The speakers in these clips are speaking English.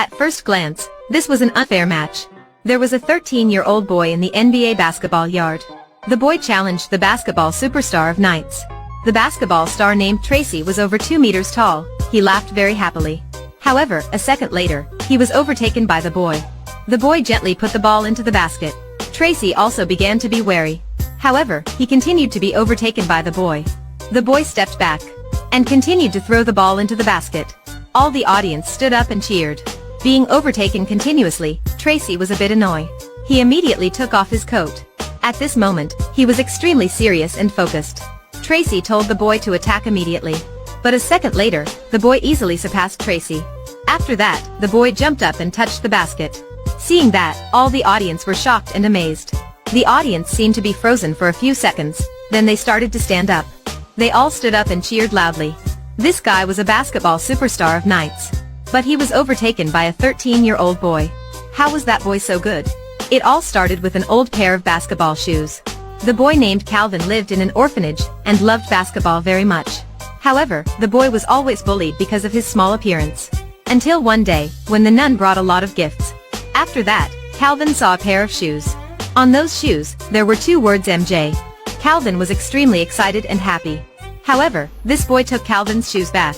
At first glance, this was an unfair match. There was a 13-year-old boy in the NBA basketball yard. The boy challenged the basketball superstar of Knights. The basketball star named Tracy was over 2 meters tall. He laughed very happily. However, a second later, he was overtaken by the boy. The boy gently put the ball into the basket. Tracy also began to be wary. However, he continued to be overtaken by the boy. The boy stepped back and continued to throw the ball into the basket. All the audience stood up and cheered. Being overtaken continuously, Tracy was a bit annoyed. He immediately took off his coat. At this moment, he was extremely serious and focused. Tracy told the boy to attack immediately. But a second later, the boy easily surpassed Tracy. After that, the boy jumped up and touched the basket. Seeing that, all the audience were shocked and amazed. The audience seemed to be frozen for a few seconds, then they started to stand up. They all stood up and cheered loudly. This guy was a basketball superstar of Knights. But he was overtaken by a 13-year-old boy. How was that boy so good? It all started with an old pair of basketball shoes. The boy named Calvin lived in an orphanage and loved basketball very much. However, the boy was always bullied because of his small appearance. Until one day, when the nun brought a lot of gifts. After that, Calvin saw a pair of shoes. On those shoes, there were 2 words MJ. Calvin was extremely excited and happy. However, this boy took Calvin's shoes back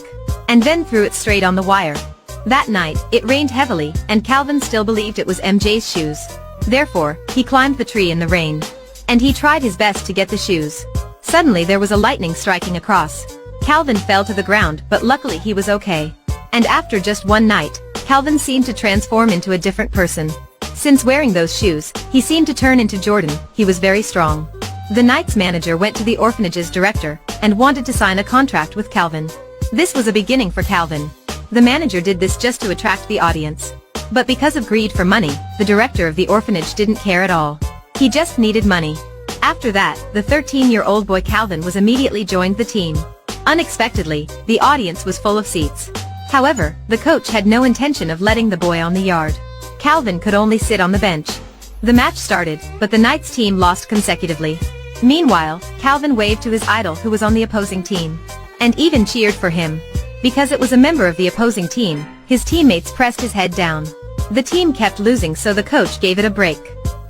and then threw it straight on the wire. That night, it rained heavily, and Calvin still believed it was MJ's shoes. Therefore, he climbed the tree in the rain. And he tried his best to get the shoes. Suddenly there was a lightning striking across. Calvin fell to the ground, but luckily he was okay. And after just one night, Calvin seemed to transform into a different person. Since wearing those shoes, he seemed to turn into Jordan. He was very strong. The Knights manager went to the orphanage's director and wanted to sign a contract with Calvin. This was a beginning for Calvin. The manager did this just to attract the audience. But because of greed for money, the director of the orphanage didn't care at all. He just needed money. After that, the 13-year-old boy Calvin was immediately joined the team. Unexpectedly, the audience was full of seats. However, the coach had no intention of letting the boy on the yard. Calvin could only sit on the bench. The match started, but the Knights team lost consecutively. Meanwhile, Calvin waved to his idol who was on the opposing team. And even cheered for him. Because it was a member of the opposing team, his teammates pressed his head down. The team kept losing, so the coach gave it a break.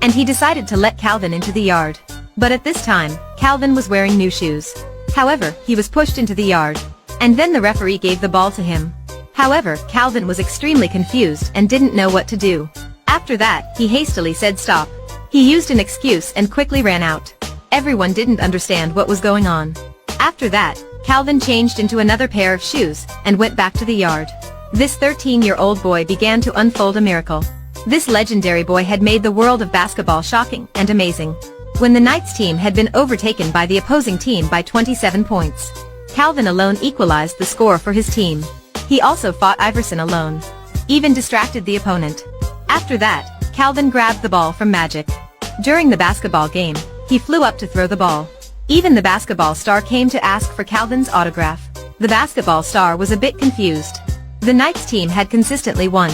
And he decided to let Calvin into the yard. But at this time, Calvin was wearing new shoes. However, he was pushed into the yard. And then the referee gave the ball to him. However, Calvin was extremely confused and didn't know what to do. After that, he hastily said stop. He used an excuse and quickly ran out. Everyone didn't understand what was going on. After that, Calvin changed into another pair of shoes and went back to the yard. This 13-year-old boy began to unfold a miracle. This legendary boy had made the world of basketball shocking and amazing. When the Knights team had been overtaken by the opposing team by 27 points, Calvin alone equalized the score for his team. He also fought Iverson alone. Even distracted the opponent. After that, Calvin grabbed the ball from Magic. During the basketball game, he flew up to throw the ball. Even the basketball star came to ask for Calvin's autograph. The basketball star was a bit confused. The Knights team had consistently won.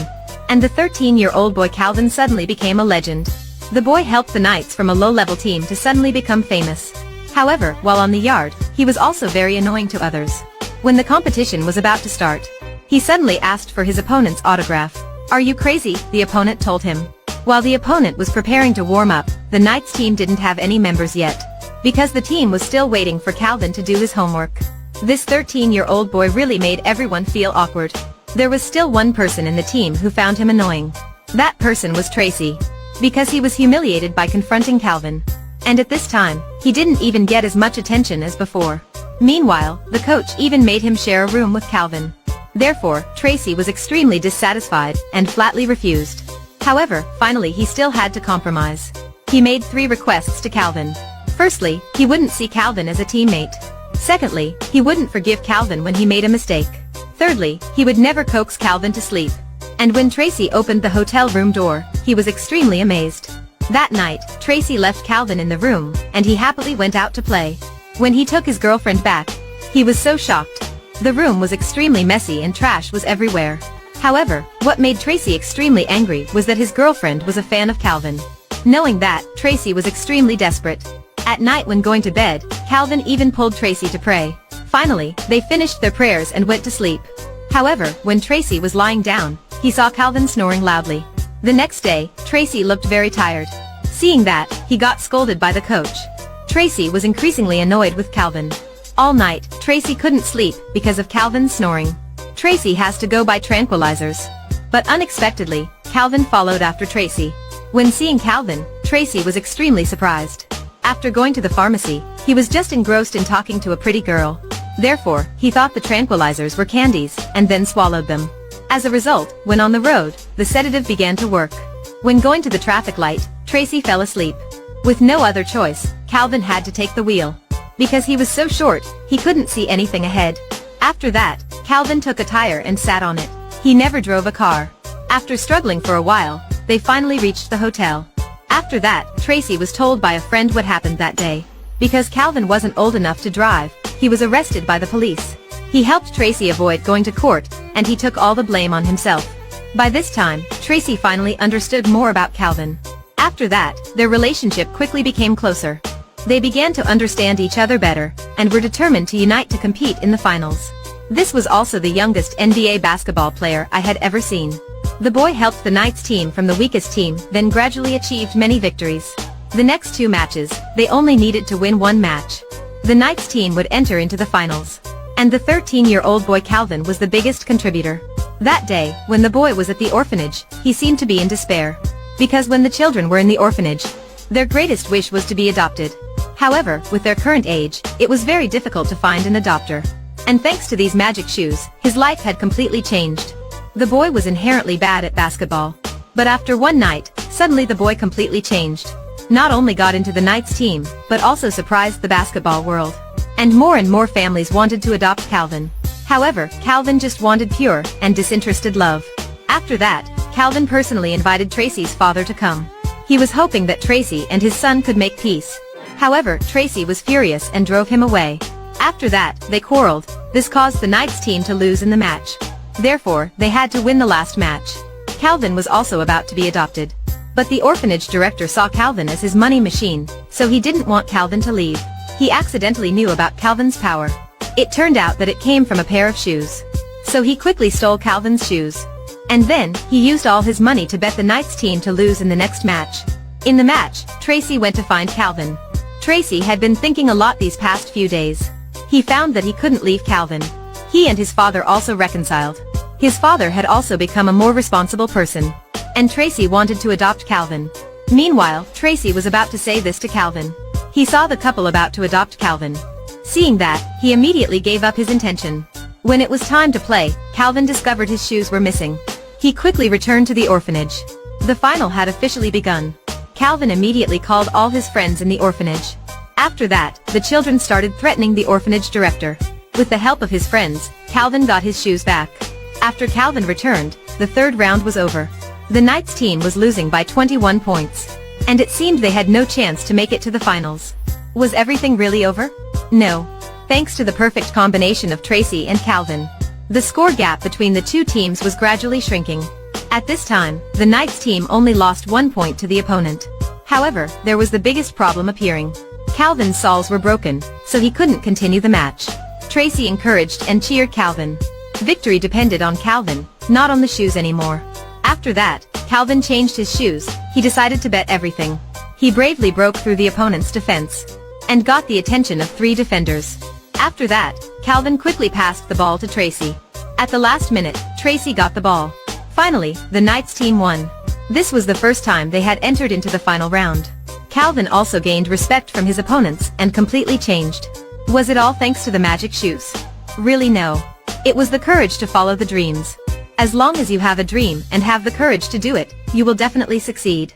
And the 13-year-old boy Calvin suddenly became a legend. The boy helped the Knights from a low-level team to suddenly become famous. However, while on the yard, he was also very annoying to others. When the competition was about to start, he suddenly asked for his opponent's autograph. "Are you crazy?" the opponent told him. While the opponent was preparing to warm up, the Knights team didn't have any members yet. Because the team was still waiting for Calvin to do his homework. This 13-year-old boy really made everyone feel awkward. There was still one person in the team who found him annoying. That person was Tracy. Because he was humiliated by confronting Calvin. And at this time, he didn't even get as much attention as before. Meanwhile, the coach even made him share a room with Calvin. Therefore, Tracy was extremely dissatisfied and flatly refused. However, finally he still had to compromise. He made 3 requests to Calvin. Firstly, he wouldn't see Calvin as a teammate. Secondly, he wouldn't forgive Calvin when he made a mistake. Thirdly, he would never coax Calvin to sleep. And when Tracy opened the hotel room door, he was extremely amazed. That night, Tracy left Calvin in the room, and he happily went out to play. When he took his girlfriend back, he was so shocked. The room was extremely messy and trash was everywhere. However, what made Tracy extremely angry was that his girlfriend was a fan of Calvin. Knowing that, Tracy was extremely desperate. At night when going to bed, Calvin even pulled Tracy to pray. Finally, they finished their prayers and went to sleep. However, when Tracy was lying down, he saw Calvin snoring loudly. The next day, Tracy looked very tired. Seeing that, he got scolded by the coach. Tracy was increasingly annoyed with Calvin. All night, Tracy couldn't sleep because of Calvin's snoring. Tracy has to go buy tranquilizers. But unexpectedly, Calvin followed after Tracy. When seeing Calvin, Tracy was extremely surprised. After going to the pharmacy, he was just engrossed in talking to a pretty girl. Therefore, he thought the tranquilizers were candies, and then swallowed them. As a result, when on the road, the sedative began to work. When going to the traffic light, Tracy fell asleep. With no other choice, Calvin had to take the wheel. Because he was so short, he couldn't see anything ahead. After that, Calvin took a tire and sat on it. He never drove a car. After struggling for a while, they finally reached the hotel. After that, Tracy was told by a friend what happened that day. Because Calvin wasn't old enough to drive, he was arrested by the police. He helped Tracy avoid going to court, and he took all the blame on himself. By this time, Tracy finally understood more about Calvin. After that, their relationship quickly became closer. They began to understand each other better, and were determined to unite to compete in the finals. This was also the youngest NBA basketball player I had ever seen. The boy helped the Knights team from the weakest team, then gradually achieved many victories. The next 2 matches, they only needed to win 1 match. The Knights team would enter into the finals. And the 13-year-old boy Calvin was the biggest contributor. That day, when the boy was at the orphanage, he seemed to be in despair. Because when the children were in the orphanage, their greatest wish was to be adopted. However, with their current age, it was very difficult to find an adopter. And thanks to these magic shoes, his life had completely changed. The boy was inherently bad at basketball. But after one night, suddenly the boy completely changed. Not only got into the Knights team, but also surprised the basketball world. And more families wanted to adopt Calvin. However, Calvin just wanted pure and disinterested love. After that, Calvin personally invited Tracy's father to come. He was hoping that Tracy and his son could make peace. However, Tracy was furious and drove him away. After that, they quarreled. This caused the Knights team to lose in the match. Therefore, they had to win the last match. Calvin was also about to be adopted. But the orphanage director saw Calvin as his money machine, so he didn't want Calvin to leave. He accidentally knew about Calvin's power. It turned out that it came from a pair of shoes. So he quickly stole Calvin's shoes. And then, he used all his money to bet the Knights team to lose in the next match. In the match, Tracy went to find Calvin. Tracy had been thinking a lot these past few days. He found that he couldn't leave Calvin. He and his father also reconciled. His father had also become a more responsible person. And Tracy wanted to adopt Calvin. Meanwhile, Tracy was about to say this to Calvin. He saw the couple about to adopt Calvin. Seeing that, he immediately gave up his intention. When it was time to play, Calvin discovered his shoes were missing. He quickly returned to the orphanage. The final had officially begun. Calvin immediately called all his friends in the orphanage. After that, the children started threatening the orphanage director. With the help of his friends, Calvin got his shoes back. After Calvin returned, the 3rd round was over. The Knights team was losing by 21 points. And it seemed they had no chance to make it to the finals. Was everything really over? No. Thanks to the perfect combination of Tracy and Calvin. The score gap between the 2 teams was gradually shrinking. At this time, the Knights team only lost 1 point to the opponent. However, there was the biggest problem appearing. Calvin's soles were broken, so he couldn't continue the match. Tracy encouraged and cheered Calvin. Victory depended on Calvin, not on the shoes anymore. After that, Calvin changed his shoes. He decided to bet everything. He bravely broke through the opponent's defense and got the attention of 3 defenders. After that, Calvin quickly passed the ball to Tracy. At the last minute, Tracy got the ball. Finally, the Knights team won. This was the first time they had entered into the final round. Calvin also gained respect from his opponents and completely changed. Was it all thanks to the magic shoes? Really no. It was the courage to follow the dreams. As long as you have a dream and have the courage to do it, you will definitely succeed.